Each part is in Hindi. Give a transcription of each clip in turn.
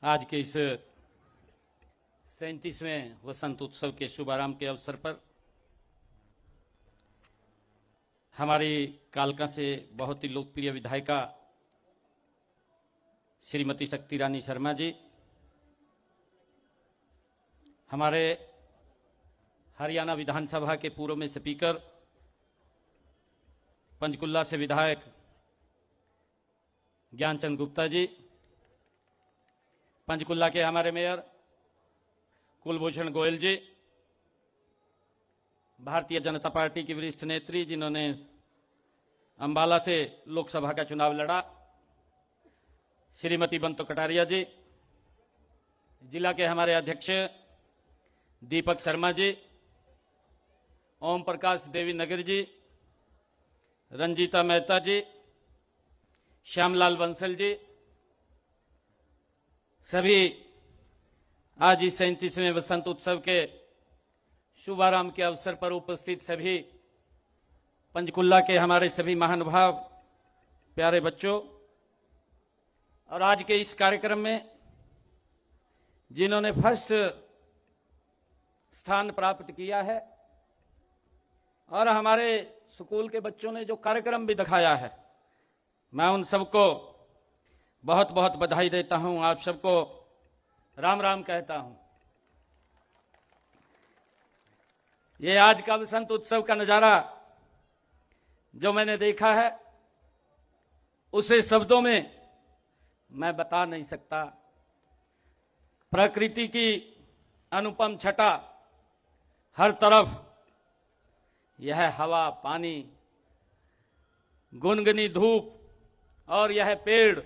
आज के इस 37वें वसंत उत्सव के शुभारंभ के अवसर पर हमारी कालका से बहुत ही लोकप्रिय विधायिका श्रीमती शक्ति रानी शर्मा जी, हमारे हरियाणा विधानसभा के पूर्व में स्पीकर, पंचकुला से विधायक ज्ञानचंद गुप्ता जी, पंचकुला के हमारे मेयर कुलभूषण गोयल जी, भारतीय जनता पार्टी की वरिष्ठ नेत्री जिन्होंने अंबाला से लोकसभा का चुनाव लड़ा, श्रीमती बंतो कटारिया जी, जिला के हमारे अध्यक्ष दीपक शर्मा जी, ओम प्रकाश देवी नगर जी, रंजीता मेहता जी, श्यामलाल बंसल जी, सभी आज इस 37वें वसंत उत्सव के शुभारंभ के अवसर पर उपस्थित सभी पंचकुला के हमारे सभी महानुभाव, प्यारे बच्चों, और आज के इस कार्यक्रम में जिन्होंने फर्स्ट स्थान प्राप्त किया है और हमारे स्कूल के बच्चों ने जो कार्यक्रम भी दिखाया है, मैं उन सबको बहुत बहुत बधाई देता हूं। आप सबको राम राम कहता हूं। ये आज का वसंत उत्सव का नजारा जो मैंने देखा है उसे शब्दों में मैं बता नहीं सकता। प्रकृति की अनुपम छटा, हर तरफ यह हवा, पानी, गुनगुनी धूप और यह पेड़,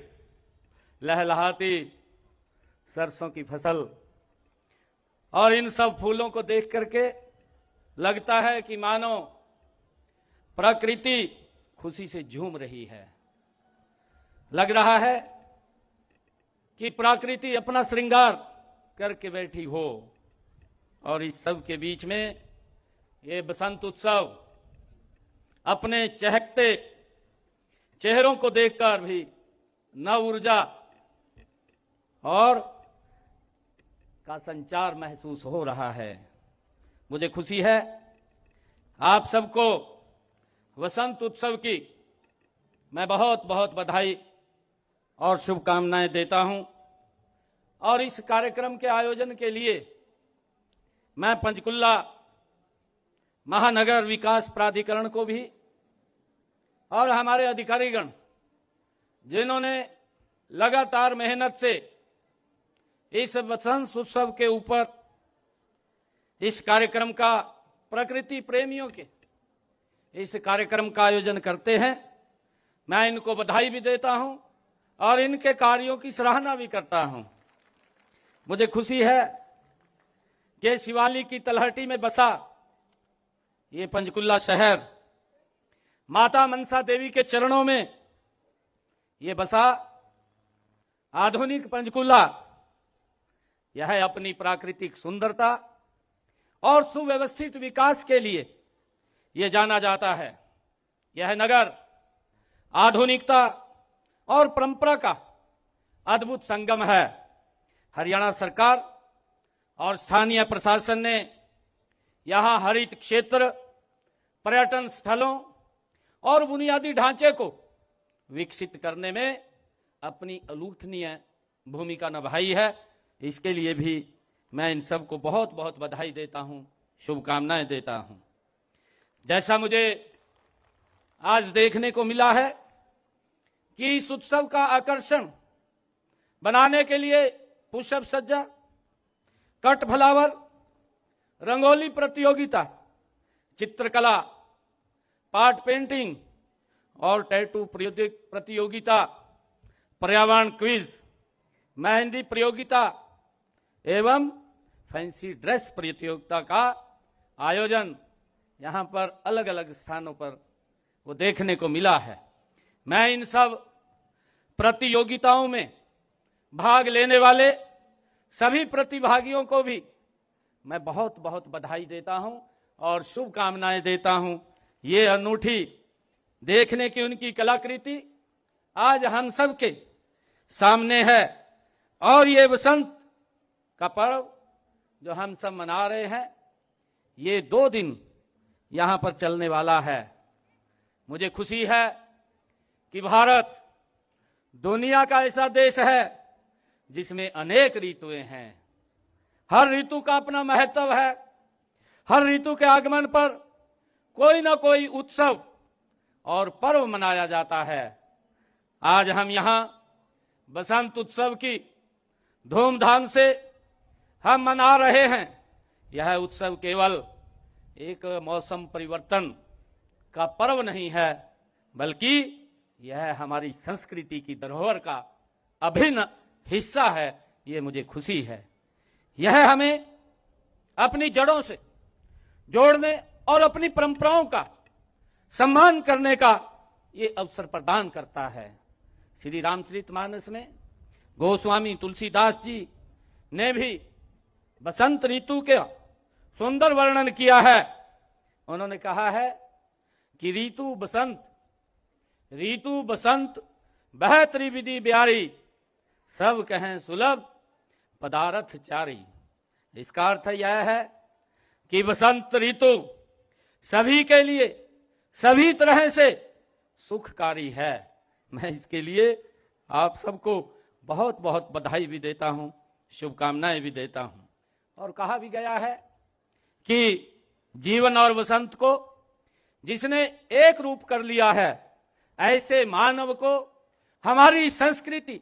लहलहाती सरसों की फसल, और इन सब फूलों को देख करके लगता है कि मानो प्रकृति खुशी से झूम रही है। लग रहा है कि प्रकृति अपना श्रृंगार करके बैठी हो, और इस सब के बीच में ये बसंत उत्सव अपने चहकते चेहरों को देखकर भी नव ऊर्जा और का संचार महसूस हो रहा है। मुझे खुशी है, आप सबको वसंत उत्सव की मैं बहुत बहुत बधाई और शुभकामनाएं देता हूं। और इस कार्यक्रम के आयोजन के लिए मैं पंचकुला महानगर विकास प्राधिकरण को भी और हमारे अधिकारीगण जिन्होंने लगातार मेहनत से इस वसंत उत्सव के ऊपर इस कार्यक्रम का, प्रकृति प्रेमियों के इस कार्यक्रम का आयोजन करते हैं, मैं इनको बधाई भी देता हूं और इनके कार्यों की सराहना भी करता हूं। मुझे खुशी है कि शिवालिक की तलहटी में बसा ये पंचकुला शहर माता मनसा देवी के चरणों में ये बसा आधुनिक पंचकुला, यह अपनी प्राकृतिक सुंदरता और सुव्यवस्थित विकास के लिए यह जाना जाता है। यह नगर आधुनिकता और परंपरा का अद्भुत संगम है। हरियाणा सरकार और स्थानीय प्रशासन ने यहां हरित क्षेत्र, पर्यटन स्थलों और बुनियादी ढांचे को विकसित करने में अपनी अतुलनीय भूमिका निभाई है। इसके लिए भी मैं इन सबको बहुत बहुत बधाई देता हूं, शुभकामनाएं देता हूं। जैसा मुझे आज देखने को मिला है कि इस उत्सव का आकर्षण बनाने के लिए पुष्प सज्जा, कट फ्लावर, रंगोली प्रतियोगिता, चित्रकला, पाट पेंटिंग और टैटू प्रतियोगिता, पर्यावरण क्विज, मेहंदी प्रतियोगिता एवं फैंसी ड्रेस प्रतियोगिता का आयोजन यहां पर अलग अलग स्थानों पर वो देखने को मिला है। मैं इन सब प्रतियोगिताओं में भाग लेने वाले सभी प्रतिभागियों को भी मैं बहुत बहुत बधाई देता हूं और शुभकामनाएं देता हूं। ये अनूठी देखने की उनकी कलाकृति आज हम सब के सामने है। और ये बसंत का पर्व जो हम सब मना रहे हैं, ये 2 दिन यहां पर चलने वाला है। मुझे खुशी है कि भारत दुनिया का ऐसा देश है जिसमें अनेक ऋतुएं हैं। हर ऋतु का अपना महत्व है। हर ऋतु के आगमन पर कोई ना कोई उत्सव और पर्व मनाया जाता है। आज हम यहां बसंत उत्सव की धूमधाम से हम मना रहे हैं। यह उत्सव केवल एक मौसम परिवर्तन का पर्व नहीं है, बल्कि यह हमारी संस्कृति की धरोहर का अभिन्न हिस्सा है। ये मुझे खुशी है। यह हमें अपनी जड़ों से जोड़ने और अपनी परंपराओं का सम्मान करने का ये अवसर प्रदान करता है। श्री रामचरितमानस में गोस्वामी तुलसीदास जी ने भी बसंत ऋतु के सुंदर वर्णन किया है। उन्होंने कहा है कि ऋतु बसंत बह त्रिविधि ब्यारी, सब कहें सुलभ पदारथ चारी। इसका अर्थ यह है कि बसंत ऋतु सभी के लिए सभी तरह से सुखकारी है। मैं इसके लिए आप सबको बहुत बहुत बधाई भी देता हूं, शुभकामनाएं भी देता हूं। और कहा भी गया है कि जीवन और बसंत को जिसने एक रूप कर लिया है, ऐसे मानव को हमारी संस्कृति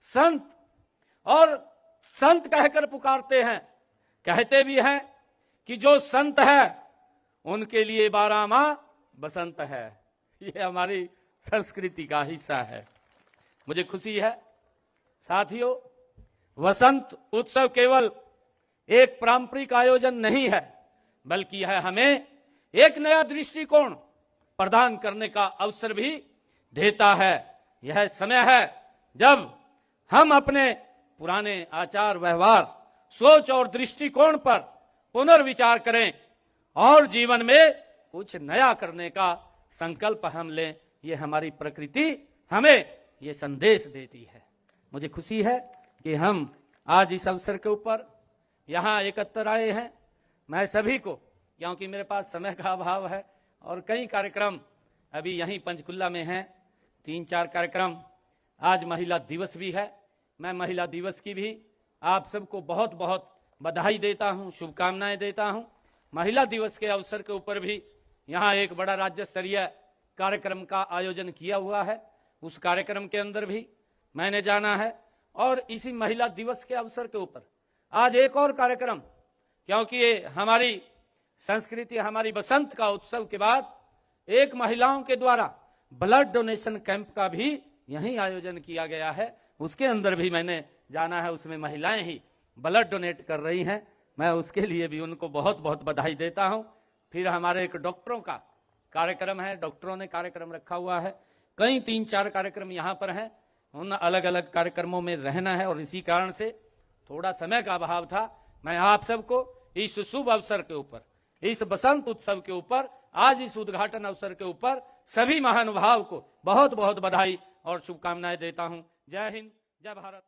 संत और संत कहकर पुकारते हैं। कहते भी हैं कि जो संत है उनके लिए 12 माह बसंत है। ये हमारी संस्कृति का हिस्सा है। मुझे खुशी है साथियों, वसंत उत्सव केवल एक पारंपरिक आयोजन नहीं है, बल्कि यह हमें एक नया दृष्टिकोण प्रदान करने का अवसर भी देता है। यह समय है जब हम अपने पुराने आचार व्यवहार, सोच और दृष्टिकोण पर पुनर्विचार करें और जीवन में कुछ नया करने का संकल्प हम लें। ये हमारी प्रकृति हमें ये संदेश देती है। मुझे खुशी है कि हम आज इस अवसर के ऊपर यहाँ एकत्र आए हैं। मैं सभी को, क्योंकि मेरे पास समय का अभाव है और कई कार्यक्रम अभी यहीं पंचकुला में हैं, 3-4 कार्यक्रम, आज महिला दिवस भी है। मैं महिला दिवस की भी आप सबको बहुत बहुत बधाई देता हूं, शुभकामनाएं देता हूं। महिला दिवस के अवसर के ऊपर भी यहाँ एक बड़ा राज्य स्तरीय कार्यक्रम का आयोजन किया हुआ है। उस कार्यक्रम के अंदर भी मैंने जाना है। और इसी महिला दिवस के अवसर के ऊपर आज एक और कार्यक्रम, क्योंकि ये हमारी संस्कृति, हमारी बसंत का उत्सव के बाद एक महिलाओं के द्वारा ब्लड डोनेशन कैंप का भी यहीं आयोजन किया गया है। उसके अंदर भी मैंने जाना है। उसमें महिलाएं ही ब्लड डोनेट कर रही हैं। मैं उसके लिए भी उनको बहुत बहुत बधाई देता हूं। फिर हमारे एक डॉक्टरों का कार्यक्रम है, डॉक्टरों ने कार्यक्रम रखा हुआ है। कई 3-4 कार्यक्रम यहाँ पर हैं। उन अलग अलग कार्यक्रमों में रहना है और इसी कारण से थोड़ा समय का अभाव था। मैं आप सबको इस शुभ अवसर के ऊपर, इस बसंत उत्सव के ऊपर, आज इस उद्घाटन अवसर के ऊपर सभी महानुभाव को बहुत बहुत बधाई और शुभकामनाएं देता हूं। जय हिंद, जय भारत।